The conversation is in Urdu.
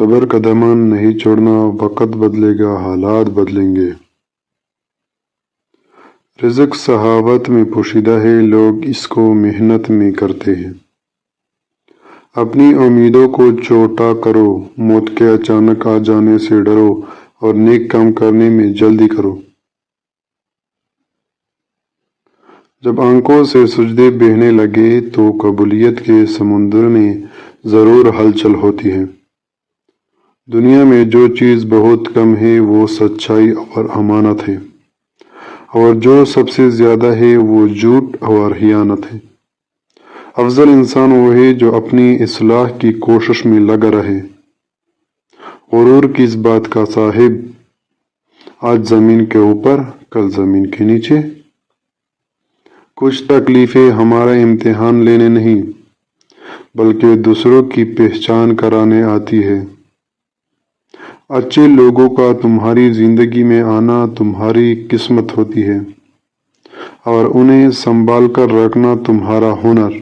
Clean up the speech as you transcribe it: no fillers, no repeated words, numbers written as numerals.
صبر کا دامن نہیں چھوڑنا، وقت بدلے گا، حالات بدلیں گے۔ رزق صحاوت میں پوشیدہ ہے، لوگ اس کو محنت میں کرتے ہیں۔ اپنی امیدوں کو چھوٹا کرو، موت کے اچانک آ جانے سے ڈرو اور نیک کام کرنے میں جلدی کرو۔ جب آنکھوں سے سجدے بہنے لگے تو قبولیت کے سمندر میں ضرور ہلچل ہوتی ہے۔ دنیا میں جو چیز بہت کم ہے وہ سچائی اور امانت ہے، اور جو سب سے زیادہ ہے وہ جھوٹ اور خیانت ہے۔ افضل انسان وہ ہے جو اپنی اصلاح کی کوشش میں لگا رہے۔ غرور کس بات کا صاحب، آج زمین کے اوپر کل زمین کے نیچے۔ کچھ تکلیفیں ہمارا امتحان لینے نہیں بلکہ دوسروں کی پہچان کرانے آتی ہے۔ اچھے لوگوں کا تمہاری زندگی میں آنا تمہاری قسمت ہوتی ہے، اور انہیں سنبھال کر رکھنا تمہارا ہنر۔